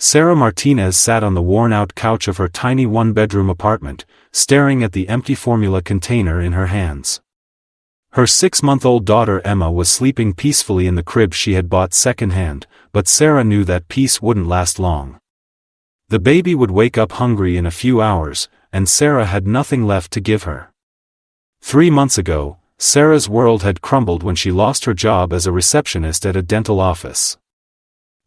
Sarah Martinez sat on the worn-out couch of her tiny one-bedroom apartment, staring at the empty formula container in her hands. Her 6-month-old daughter Emma was sleeping peacefully in the crib she had bought second-hand, but Sarah knew that peace wouldn't last long. The baby would wake up hungry in a few hours, and Sarah had nothing left to give her. 3 months ago, Sarah's world had crumbled when she lost her job as a receptionist at a dental office.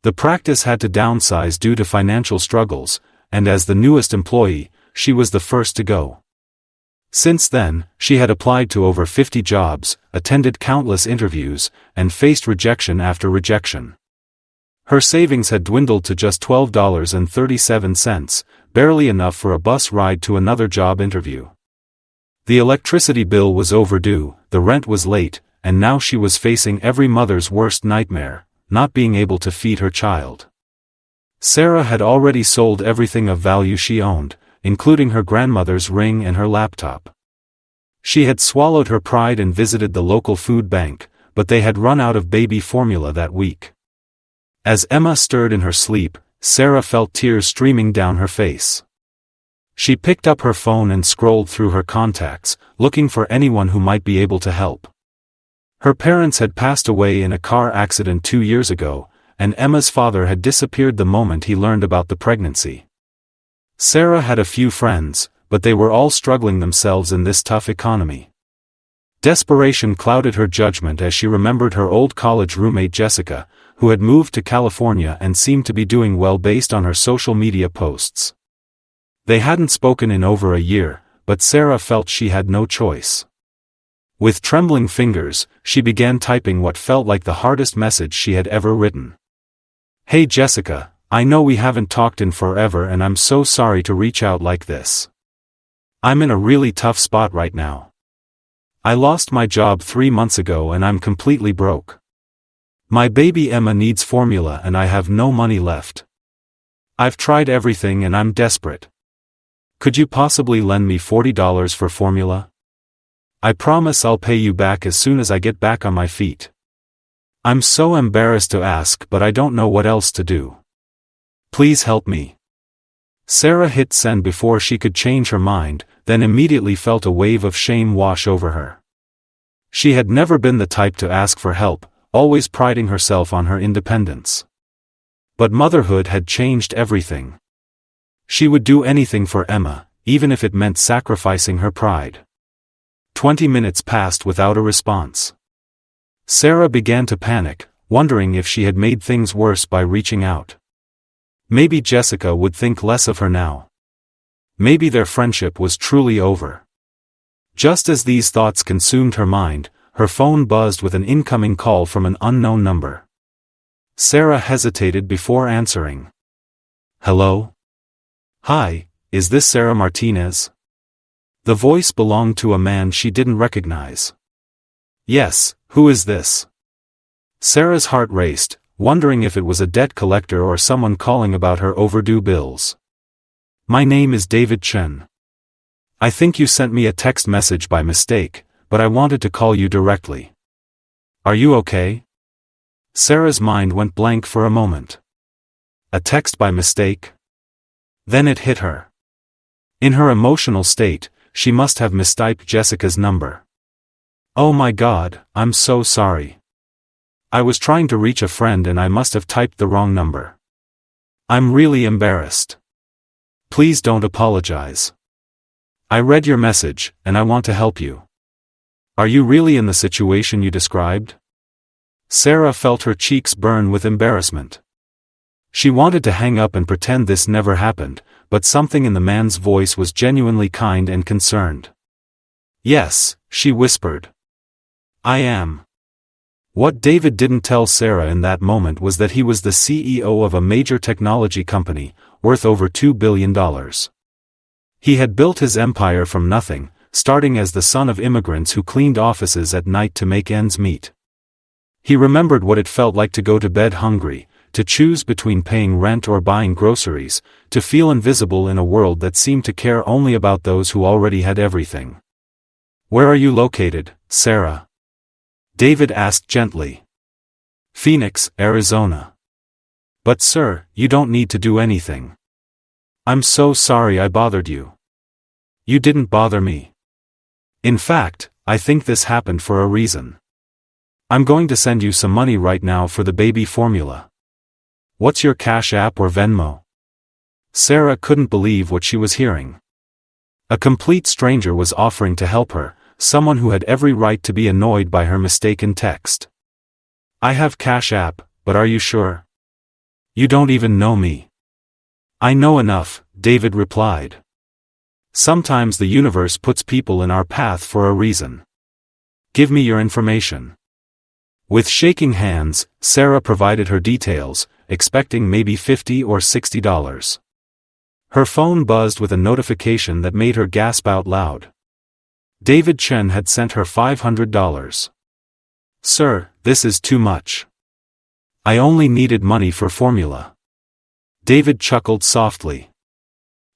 The practice had to downsize due to financial struggles, and as the newest employee, she was the first to go. Since then, she had applied to over 50 jobs, attended countless interviews, and faced rejection after rejection. Her savings had dwindled to just $12.37, barely enough for a bus ride to another job interview. The electricity bill was overdue, the rent was late, and now she was facing every mother's worst nightmare: not being able to feed her child. Sarah had already sold everything of value she owned, including her grandmother's ring and her laptop. She had swallowed her pride and visited the local food bank, but they had run out of baby formula that week. As Emma stirred in her sleep, Sarah felt tears streaming down her face. She picked up her phone and scrolled through her contacts, looking for anyone who might be able to help. Her parents had passed away in a car accident 2 years ago, and Emma's father had disappeared the moment he learned about the pregnancy. Sarah had a few friends, but they were all struggling themselves in this tough economy. Desperation clouded her judgment as she remembered her old college roommate Jessica, who had moved to California and seemed to be doing well based on her social media posts. They hadn't spoken in over a year, but Sarah felt she had no choice. With trembling fingers, she began typing what felt like the hardest message she had ever written. "Hey Jessica, I know we haven't talked in forever and I'm so sorry to reach out like this. I'm in a really tough spot right now. I lost my job 3 months ago and I'm completely broke. My baby Emma needs formula and I have no money left. I've tried everything and I'm desperate. Could you possibly lend me $40 for formula? I promise I'll pay you back as soon as I get back on my feet. I'm so embarrassed to ask, but I don't know what else to do. Please help me." Sarah hit send before she could change her mind, then immediately felt a wave of shame wash over her. She had never been the type to ask for help, always priding herself on her independence. But motherhood had changed everything. She would do anything for Emma, even if it meant sacrificing her pride. 20 minutes passed without a response. Sarah began to panic, wondering if she had made things worse by reaching out. Maybe Jessica would think less of her now. Maybe their friendship was truly over. Just as these thoughts consumed her mind, her phone buzzed with an incoming call from an unknown number. Sarah hesitated before answering. "Hello? Hi, is this Sarah Martinez?" The voice belonged to a man she didn't recognize. "Yes, who is this?" Sarah's heart raced, wondering if it was a debt collector or someone calling about her overdue bills. "My name is David Chen. I think you sent me a text message by mistake, but I wanted to call you directly. Are you okay?" Sarah's mind went blank for a moment. A text by mistake? Then it hit her. In her emotional state, she must have mistyped Jessica's number. "Oh my God, I'm so sorry. I was trying to reach a friend and I must have typed the wrong number. I'm really embarrassed. Please don't apologize. I read your message, and I want to help you. Are you really in the situation you described?" Sarah felt her cheeks burn with embarrassment. She wanted to hang up and pretend this never happened, but something in the man's voice was genuinely kind and concerned. "Yes," she whispered. "I am." What David didn't tell Sarah in that moment was that he was the CEO of a major technology company, worth over $2 billion. He had built his empire from nothing, starting as the son of immigrants who cleaned offices at night to make ends meet. He remembered what it felt like to go to bed hungry, to choose between paying rent or buying groceries, to feel invisible in a world that seemed to care only about those who already had everything. "Where are you located, Sarah?" David asked gently. "Phoenix, Arizona." But sir, you don't need to do anything. I'm so sorry I bothered you. You didn't bother me. In fact, I think this happened for a reason. I'm going to send you some money right now for the baby formula. What's your Cash App or Venmo? Sarah couldn't believe what she was hearing. A complete stranger was offering to help her, someone who had every right to be annoyed by her mistaken text. I have Cash App, but are you sure? You don't even know me. I know enough, David replied. Sometimes the universe puts people in our path for a reason. Give me your information. With shaking hands, Sarah provided her details, expecting maybe $50 or $60. Her phone buzzed with a notification that made her gasp out loud. David Chen had sent her $500. Sir, this is too much. I only needed money for formula. David chuckled softly.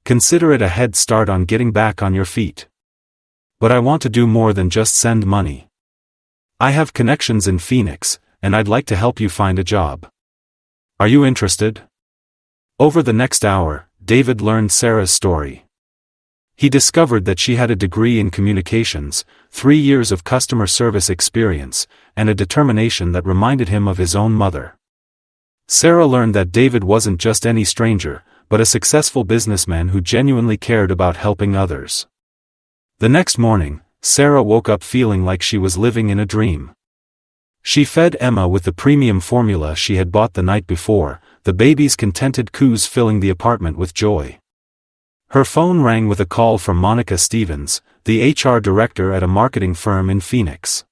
Consider it a head start on getting back on your feet. But I want to do more than just send money. I have connections in Phoenix, and I'd like to help you find a job. Are you interested? Over the next hour, David learned Sarah's story. He discovered that she had a degree in communications, 3 years of customer service experience, and a determination that reminded him of his own mother. Sarah learned that David wasn't just any stranger, but a successful businessman who genuinely cared about helping others. The next morning, Sarah woke up feeling like she was living in a dream. She fed Emma with the premium formula she had bought the night before, the baby's contented coos filling the apartment with joy. Her phone rang with a call from Monica Stevens, the HR director at a marketing firm in Phoenix.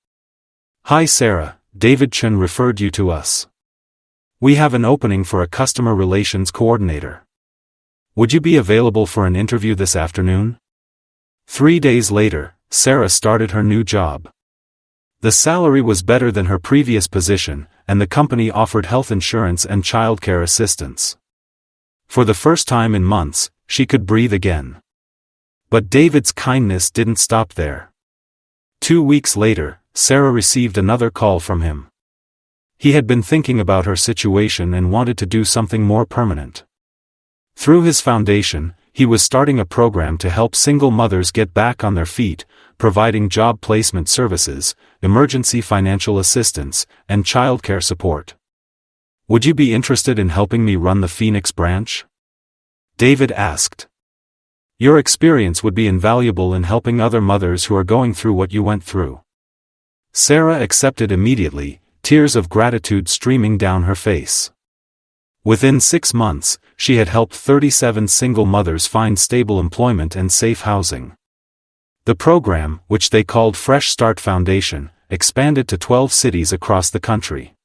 Hi Sarah, David Chen referred you to us. We have an opening for a customer relations coordinator. Would you be available for an interview this afternoon? 3 days later, Sarah started her new job. The salary was better than her previous position, and the company offered health insurance and childcare assistance. For the first time in months, she could breathe again. But David's kindness didn't stop there. 2 weeks later, Sarah received another call from him. He had been thinking about her situation and wanted to do something more permanent. Through his foundation, he was starting a program to help single mothers get back on their feet, providing job placement services, emergency financial assistance, and childcare support. Would you be interested in helping me run the Phoenix branch? David asked. Your experience would be invaluable in helping other mothers who are going through what you went through. Sarah accepted immediately, tears of gratitude streaming down her face. Within 6 months, she had helped 37 single mothers find stable employment and safe housing. The program, which they called Fresh Start Foundation, expanded to 12 cities across the country.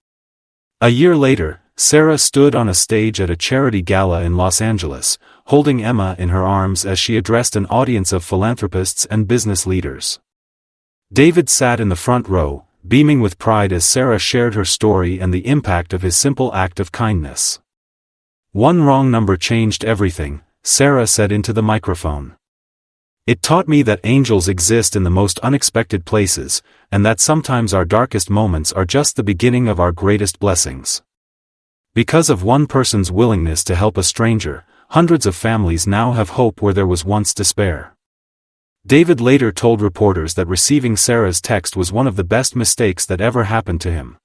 A year later, Sarah stood on a stage at a charity gala in Los Angeles, holding Emma in her arms as she addressed an audience of philanthropists and business leaders. David sat in the front row, beaming with pride as Sarah shared her story and the impact of his simple act of kindness. One wrong number changed everything, Sarah said into the microphone. It taught me that angels exist in the most unexpected places, and that sometimes our darkest moments are just the beginning of our greatest blessings. Because of one person's willingness to help a stranger, hundreds of families now have hope where there was once despair. David later told reporters that receiving Sarah's text was one of the best mistakes that ever happened to him.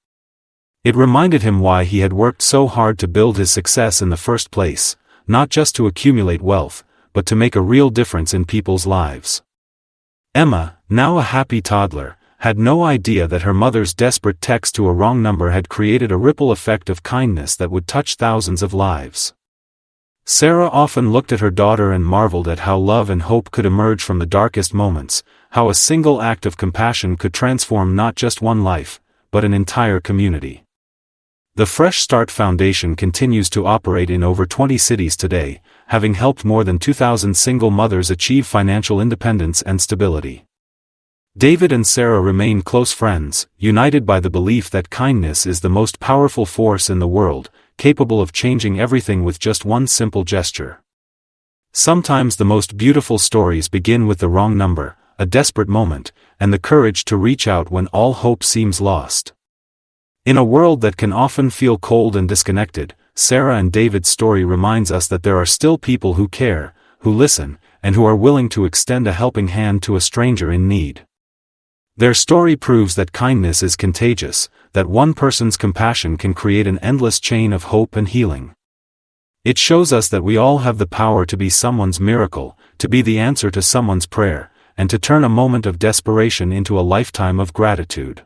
It reminded him why he had worked so hard to build his success in the first place, not just to accumulate wealth, but to make a real difference in people's lives. Emma, now a happy toddler, had no idea that her mother's desperate text to a wrong number had created a ripple effect of kindness that would touch thousands of lives. Sarah often looked at her daughter and marveled at how love and hope could emerge from the darkest moments, how a single act of compassion could transform not just one life, but an entire community. The Fresh Start Foundation continues to operate in over 20 cities today, having helped more than 2,000 single mothers achieve financial independence and stability. David and Sarah remain close friends, united by the belief that kindness is the most powerful force in the world, capable of changing everything with just one simple gesture. Sometimes the most beautiful stories begin with the wrong number, a desperate moment, and the courage to reach out when all hope seems lost. In a world that can often feel cold and disconnected, Sarah and David's story reminds us that there are still people who care, who listen, and who are willing to extend a helping hand to a stranger in need. Their story proves that kindness is contagious, that one person's compassion can create an endless chain of hope and healing. It shows us that we all have the power to be someone's miracle, to be the answer to someone's prayer, and to turn a moment of desperation into a lifetime of gratitude.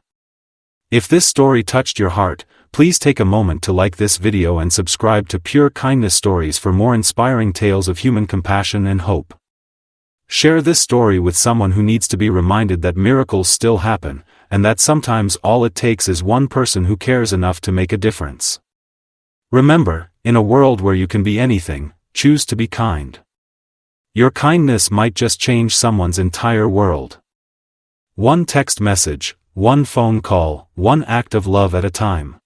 If this story touched your heart, please take a moment to like this video and subscribe to Pure Kindness Stories for more inspiring tales of human compassion and hope. Share this story with someone who needs to be reminded that miracles still happen, and that sometimes all it takes is one person who cares enough to make a difference. Remember, in a world where you can be anything, choose to be kind. Your kindness might just change someone's entire world. One text message, one phone call, one act of love at a time.